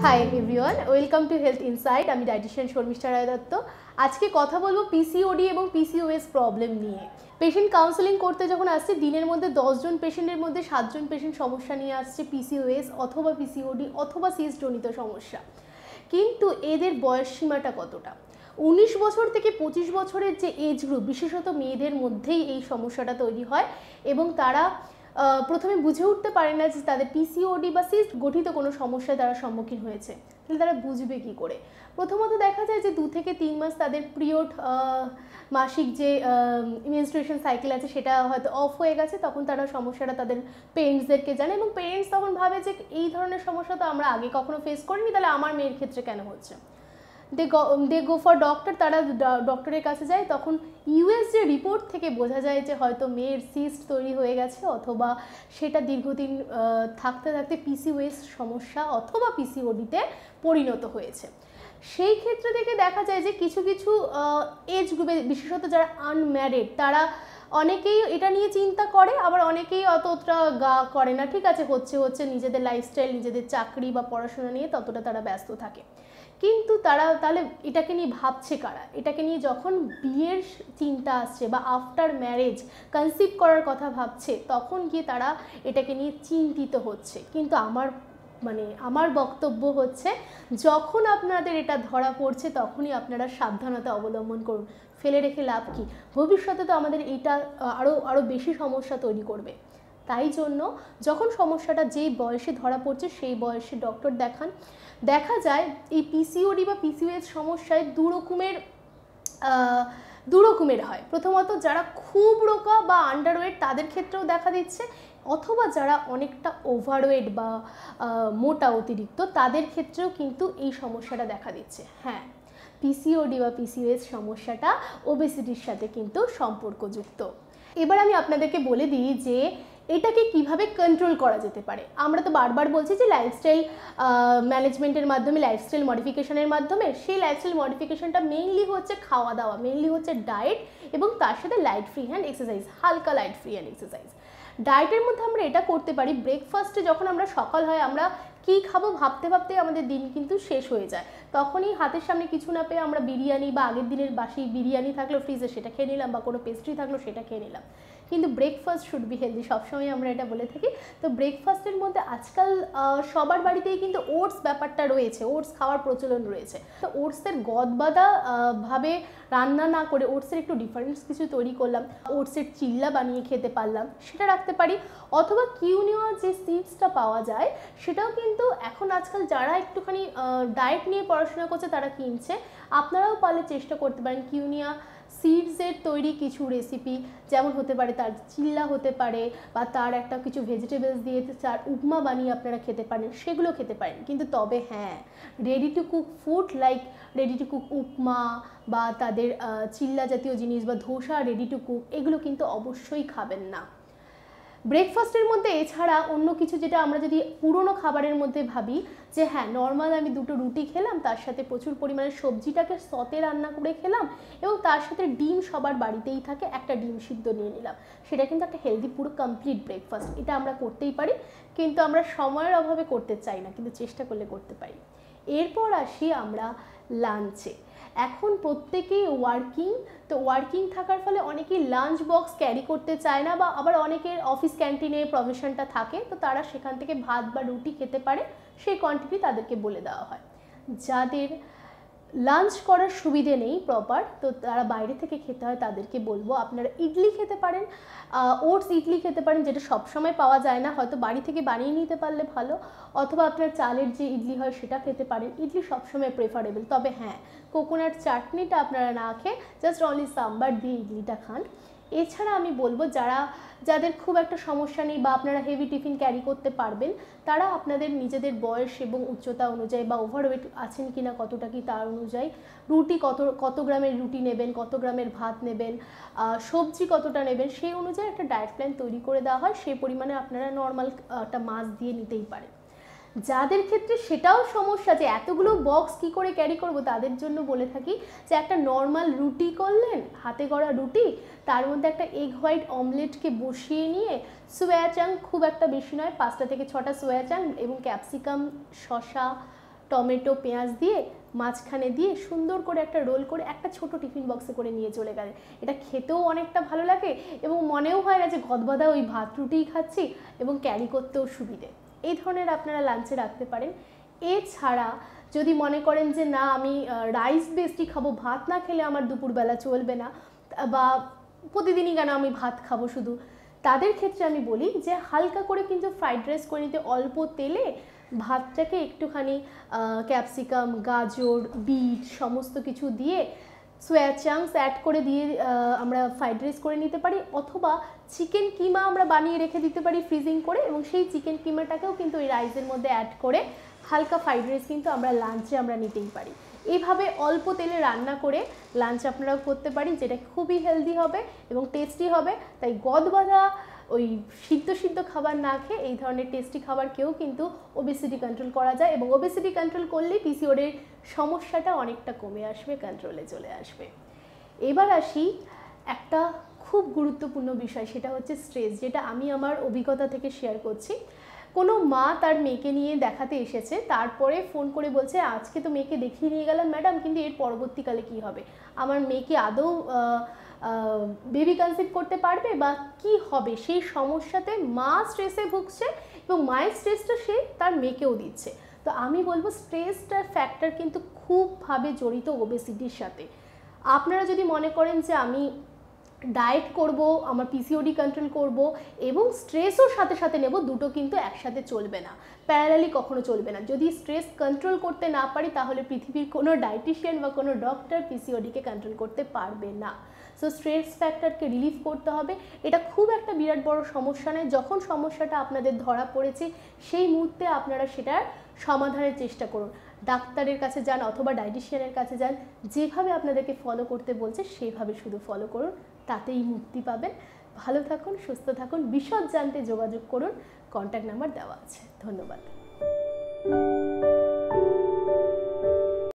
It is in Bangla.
Hi everyone, welcome to health insight. আমি ডায়েটিশিয়ান শর্মিষ্ঠা রায় দত্ত। আজকে কথা বলবো পিসিওডি এবং পিসিওএস প্রবলেম নিয়ে। পেশেন্ট কাউন্সেলিং করতে যখন আসছে, দিনের মধ্যে 10 জন পেশেন্টের মধ্যে 7 জন পেশেন্ট সমস্যা নিয়ে আসছে পিসিওএস অথবা পিসিওডি অথবা সিস্টজনিত সমস্যা। কিন্তু এদের বয়স সীমাটা কতটা? 19 বছর থেকে 25 বছরের যে এজ গ্রুপ, বিশেষত মেয়েদের মধ্যেই এই সমস্যাটা তৈরি হয় এবং তারা প্রথমে বুঝে উঠতে পারে না যে তাদের পিসিওডি বা সিস্ট গঠিত কোনো সমস্যায় তারা সম্মুখীন হয়েছে। তাহলে তারা বুঝবে কি করে? প্রথমত দেখা যায় যে 2 থেকে 3 মাস তাদের পিরিয়ড, মাসিক যে মেনস্ট্রুয়েশন সাইকেল আছে সেটা হয়তো অফ হয়ে গেছে, তখন তারা সমস্যাটা তাদের পেরেন্টসদেরকে জানে এবং পেরেন্টস তখন ভাবে যে এই ধরনের সমস্যা তো আমরা আগে কখনো ফেস করিনি, তাহলে আমার মেয়ের ক্ষেত্রে কেন হচ্ছে। দে গো ফর ডক্টর, তারা ডক্টরের কাছে যায়। তখন ইউএস যে রিপোর্ট থেকে বোঝা যায় যে হয়তো মেয়ের সিস্ট তৈরি হয়ে গেছে অথবা সেটা দীর্ঘদিন থাকতে থাকতে পিসিওএস সমস্যা অথবা পিসিওডিতে পরিণত হয়েছে। সেই ক্ষেত্রে থেকে দেখা যায় যে কিছু কিছু এজ গ্রুপে, বিশেষত যারা আনম্যারিড, তারা অনেকেই এটা নিয়ে চিন্তা করে, আবার অনেকেই অতটা গা করে না। ঠিক আছে, হচ্ছে নিজেদের লাইফস্টাইল, নিজেদের চাকরি বা পড়াশোনা নিয়ে ততটা তারা ব্যস্ত থাকে। কিন্তু তারা তাহলে এটাকে নিয়ে ভাবছে কারা? এটাকে নিয়ে যখন বিয়ের চিন্তা আসছে বা আফটার ম্যারেজ কনসিভ করার কথা ভাবছে, তখন গিয়ে তারা এটাকে নিয়ে চিন্তিত হচ্ছে। কিন্তু আমার বক্তব্য হচ্ছে, যখন আপনাদের এটা ধরা পড়ছে তখনই আপনারা সাবধানতা অবলম্বন করুন। ফেলে রেখে লাভ কি? ভবিষ্যতে তো আমাদের এটা আরও বেশি সমস্যা তৈরি করবে। তাই জন্য যখন সমস্যাটা যেই বয়সে ধরা পড়ছে সেই বয়সে ডক্টর দেখান। দেখা যায় এই পিসিওডি বা পিসিওএস সমস্যায় দু রকমের হয়। প্রথমত যারা খুব রোগা বা আন্ডারওয়েট তাদের ক্ষেত্রেও দেখা দিচ্ছে, অথবা যারা অনেকটা ওভারওয়েট বা মোটা অতিরিক্ত তাদের ক্ষেত্রেও কিন্তু এই সমস্যাটা দেখা দিচ্ছে। হ্যাঁ, পিসিওডি বা পিসিওএস সমস্যাটা ওবেসিটির সাথে কিন্তু সম্পর্কযুক্ত। এবার আমি আপনাদেরকে বলে দিই যে এটাকে কিভাবে কন্ট্রোল করা যেতে পারে। আমরা তো বারবার বলছি যে লাইফস্টাইল ম্যানেজমেন্টের মাধ্যমে, লাইফস্টাইল মডিফিকেশনের মাধ্যমে। সেই লাইফস্টাইল মডিফিকেশনটা মেইনলি হচ্ছে খাওয়া দাওয়া, মেইনলি হচ্ছে ডায়েট এবং তার সাথে লাইট ফ্রি হ্যান্ড এক্সারসাইজ, হালকা লাইট ফ্রি হ্যান্ড এক্সারসাইজ। ডায়েটের মধ্যে আমরা এটা করতে পারি, ব্রেকফাস্টে যখন আমরা সকাল হয় আমরা কী খাবো ভাবতে ভাবতে আমাদের দিন কিন্তু শেষ হয়ে যায়। তখনই হাতের সামনে কিছু না পেয়ে আমরা বিরিয়ানি বা আগের দিনের বাসি বিরিয়ানি থাকলো ফ্রিজে সেটা খেয়ে নিলাম, বা কোনো পেস্ট্রি থাকলো সেটা খেয়ে নিলাম। কিন্তু ব্রেকফাস্ট শুড বি হেলদি, সবসময় আমরা এটা বলে থাকি। তো ব্রেকফাস্টের মধ্যে আজকাল সবার বাড়িতেই কিন্তু ওটস ব্যাপারটা রয়েছে, ওটস খাওয়ার প্রচলন রয়েছে। তো ওটসের গদবাদা ভাবে রান্না না করে ওটসের একটু ডিফারেন্স কিছু তৈরি করলাম, ওটসের চিল্লা বানিয়ে খেতে পারলাম, সেটা রাখতে পারি। অথবা কিউনিয়া যে সিডসটা পাওয়া যায় সেটাও কিন্তু এখন আজকাল যারা একটুখানি ডায়েট নিয়ে পড়াশোনা করছে তারা কিনছে। আপনারাও পারলে চেষ্টা করতে পারেন কিউনিয়া সিডসের তৈরি কিছু রেসিপি, যেমন হতে পারে তার চিল্লা হতে পারে, বা তার একটা কিছু ভেজিটেবলস দিয়ে তার উপমা বানিয়ে আপনারা খেতে পারেন, সেগুলো খেতে পারেন। কিন্তু তবে হ্যাঁ, ready to cook food like ready to cook উপমা বা তাদের চিল্লা জাতীয় জিনিস বা ধোসা রেডি টু কুক, এগুলো কিন্তু অবশ্যই খাবেন না। ব্রেকফাস্টের মধ্যে এছাড়া অন্য কিছু, যেটা আমরা যদি পুরনো খাবারের মধ্যে ভাবি যে হ্যাঁ নর্মাল আমি 2টো রুটি খেলাম, তার সাথে প্রচুর পরিমাণে সবজিটাকে সতে রান্না করে খেলাম এবং তার সাথে ডিম সবার বাড়িতেই থাকে, একটা ডিম সিদ্ধ নিয়ে নিলাম, সেটা কিন্তু একটা হেলদি পুরো কমপ্লিট ব্রেকফাস্ট। এটা আমরা করতেই পারি, কিন্তু আমরা সময়ের অভাবে করতে চাই না, কিন্তু চেষ্টা করলে করতে পারি। এরপর আসি আমরা লাঞ্চে। এখন প্রত্যেকেই ওয়ার্কিং, তো ওয়ার্কিং থাকার ফলে অনেকেই লাঞ্চ বক্স ক্যারি করতে চায় না, বা আবার অনেকের অফিস ক্যান্টিনে প্রভিশনটা থাকে, তো তারা সেখান থেকে ভাত বা রুটি খেতে পারে, সেই কোয়ান্টিটি তাদেরকে বলে দেওয়া হয়। যাদের লাঞ্চ করার সুবিধে নেই প্রপার, তো তারা বাইরে থেকে খেতে হয়, তাদেরকে বলবো আপনারা ইডলি খেতে পারেন, ওটস ইডলি খেতে পারেন, যেটা সবসময় পাওয়া যায় না, হয়তো বাড়ি থেকে বানিয়ে নিতে পারলে ভালো। অথবা আপনার চালের যে ইডলি হয় সেটা খেতে পারেন, ইডলি সবসময় প্রেফারেবল। তবে হ্যাঁ, কোকোনাট চাটনিটা আপনারা না খেয়ে জাস্ট অনলি সাম্বার দিয়ে ইডলিটা খান। এছাড়া আমি বলবো যাদের খুব একটা সমস্যা নেই বা আপনারা হেভি টিফিন ক্যারি করতে পারবেন, তারা আপনাদের নিজেদের বয়স এবং উচ্চতা অনুযায়ী বা ওভারওয়েট আছেন কিনা কতটা কি তার অনুযায়ী রুটি কত গ্রামের রুটি নেবেন, কত গ্রামের ভাত নেবেন, সবজি কতটা নেবেন, সেই অনুযায়ী একটা ডায়েট প্ল্যান তৈরি করে দেওয়া হয়। সেই পরিমাণে আপনারা নর্মাল একটা মাছ দিয়ে নিতেই পারেন। যাদের ক্ষেত্রে সেটাও সমস্যা যে এতগুলো বক্স কি করে ক্যারি করব, তাদের জন্য বলে থাকি যে একটা নর্মাল রুটি করলেন, হাতে গড়া রুটি, তার মধ্যে একটা এগ হোয়াইট অমলেটকে বসিয়ে নিয়ে সোয়া চাং, খুব একটা বেশি নয়, 5টা থেকে 6টা সোয়া চাং এবং ক্যাপসিকাম, শসা, টমেটো পেঁয়াজ দিয়ে মাঝখানে দিয়ে সুন্দর করে একটা রোল করে একটা ছোট টিফিন বক্সে করে নিয়ে চলে গেলেন। এটা খেতেও অনেকটা ভালো লাগে এবং মনেও হয় না যে গদবাদা ওই ভাত রুটিই খাচ্ছি, এবং ক্যারি করতেও সুবিধে। এই ধরনের আপনারা লাঞ্চে রাখতে পারেন। এছাড়া যদি মনে করেন যে না আমি রাইস বেসডই খাবো, ভাত না খেলে আমার দুপুরবেলা চলবে না, বা প্রতিদিনই কেন আমি ভাত খাবো শুধু, তাদের ক্ষেত্রে আমি বলি যে হালকা করে কিন্তু ফ্রাইড রাইস করে নিতে, অল্প তেলে ভাতটাকে একটুখানি ক্যাপসিকাম, গাজর, বিট সমস্ত কিছু দিয়ে সোয়া চাংস অ্যাড করে দিয়ে আমরা ফ্রাইড রাইস করে নিতে পারি, অথবা চিকেন কিমা আমরা বানিয়ে রেখে দিতে পারি ফ্রিজিং করে, এবং সেই চিকেন কিমাটাকেও কিন্তু ওই রাইসের মধ্যে অ্যাড করে হালকা ফ্রাইড রাইস কিন্তু আমরা লাঞ্চে আমরা নিতেই পারি। এইভাবে অল্প তেলে রান্না করে লাঞ্চ আপনারাও করতে পারি, যেটা খুবই হেলদি হবে এবং টেস্টি হবে। তাই গদবাঁধা ওই সিদ্ধ খাবার না খেয়ে এই ধরনের টেস্টি খাবার খেয়েও কিন্তু ওবেসিটি কন্ট্রোল করা যায়, এবং ওবেসিটি কন্ট্রোল করলেই পিসিওডির সমস্যাটা অনেকটা কমে আসবে, কন্ট্রোলে চলে আসবে। এবার আসি একটা খুব গুরুত্বপূর্ণ বিষয়, সেটা হচ্ছে স্ট্রেস, যেটা আমি আমার অভিজ্ঞতা থেকে শেয়ার করছি। কোনো মা তার মেয়েকে নিয়ে দেখাতে এসেছে, তারপরে ফোন করে বলছে আজকে তো মেয়েকে দেখিয়ে নিয়ে গেলাম ম্যাডাম, কিন্তু এর পরবর্তীকালে কি হবে, আমার মেয়েকে আদৌ বেবি কনসিভ করতে পারবে বা কি হবে, সেই সমস্যাতে মা স্ট্রেসে ভুগছে এবং মায়ের স্ট্রেসটা সে তার মেয়েকেও দিচ্ছে। তো আমি বলবো স্ট্রেসটার ফ্যাক্টর কিন্তু খুবভাবে জড়িত ওবেসিটির সাথে। আপনারা যদি মনে করেন যে আমি ডায়েট করব, আমার পিসিওডি কন্ট্রোল করব এবং স্ট্রেসও সাথে সাথে নেব, দুটো কিন্তু একসাথে চলবে না, প্যারালালি কখনো চলবে না। যদি স্ট্রেস কন্ট্রোল করতে না পারি তাহলে পৃথিবীর কোনো ডায়েটিশিয়ান বা কোনো ডক্টর পিসিওডিকে কন্ট্রোল করতে পারবে না। সো স্ট্রেস ফ্যাক্টরকে রিলিফ করতে হবে। এটা খুব একটা বিরাট বড় সমস্যা নয়। যখন সমস্যাটা আপনাদের ধরা পড়েছে সেই মুহূর্তে আপনারা সেটার সমাধানের চেষ্টা করুন, ডাক্তারের কাছে যান অথবা ডায়েটিশিয়ানের কাছে যান, যেভাবে আপনাদেরকে ফলো করতে বলছে সেভাবে শুধু ফলো করুন, তাতেই মুক্তি পাবেন। ভালো থাকুন, সুস্থ থাকুন। বিশদ জানতে যোগাযোগ করুন, কন্ট্যাক্ট নাম্বার দেওয়া আছে। ধন্যবাদ।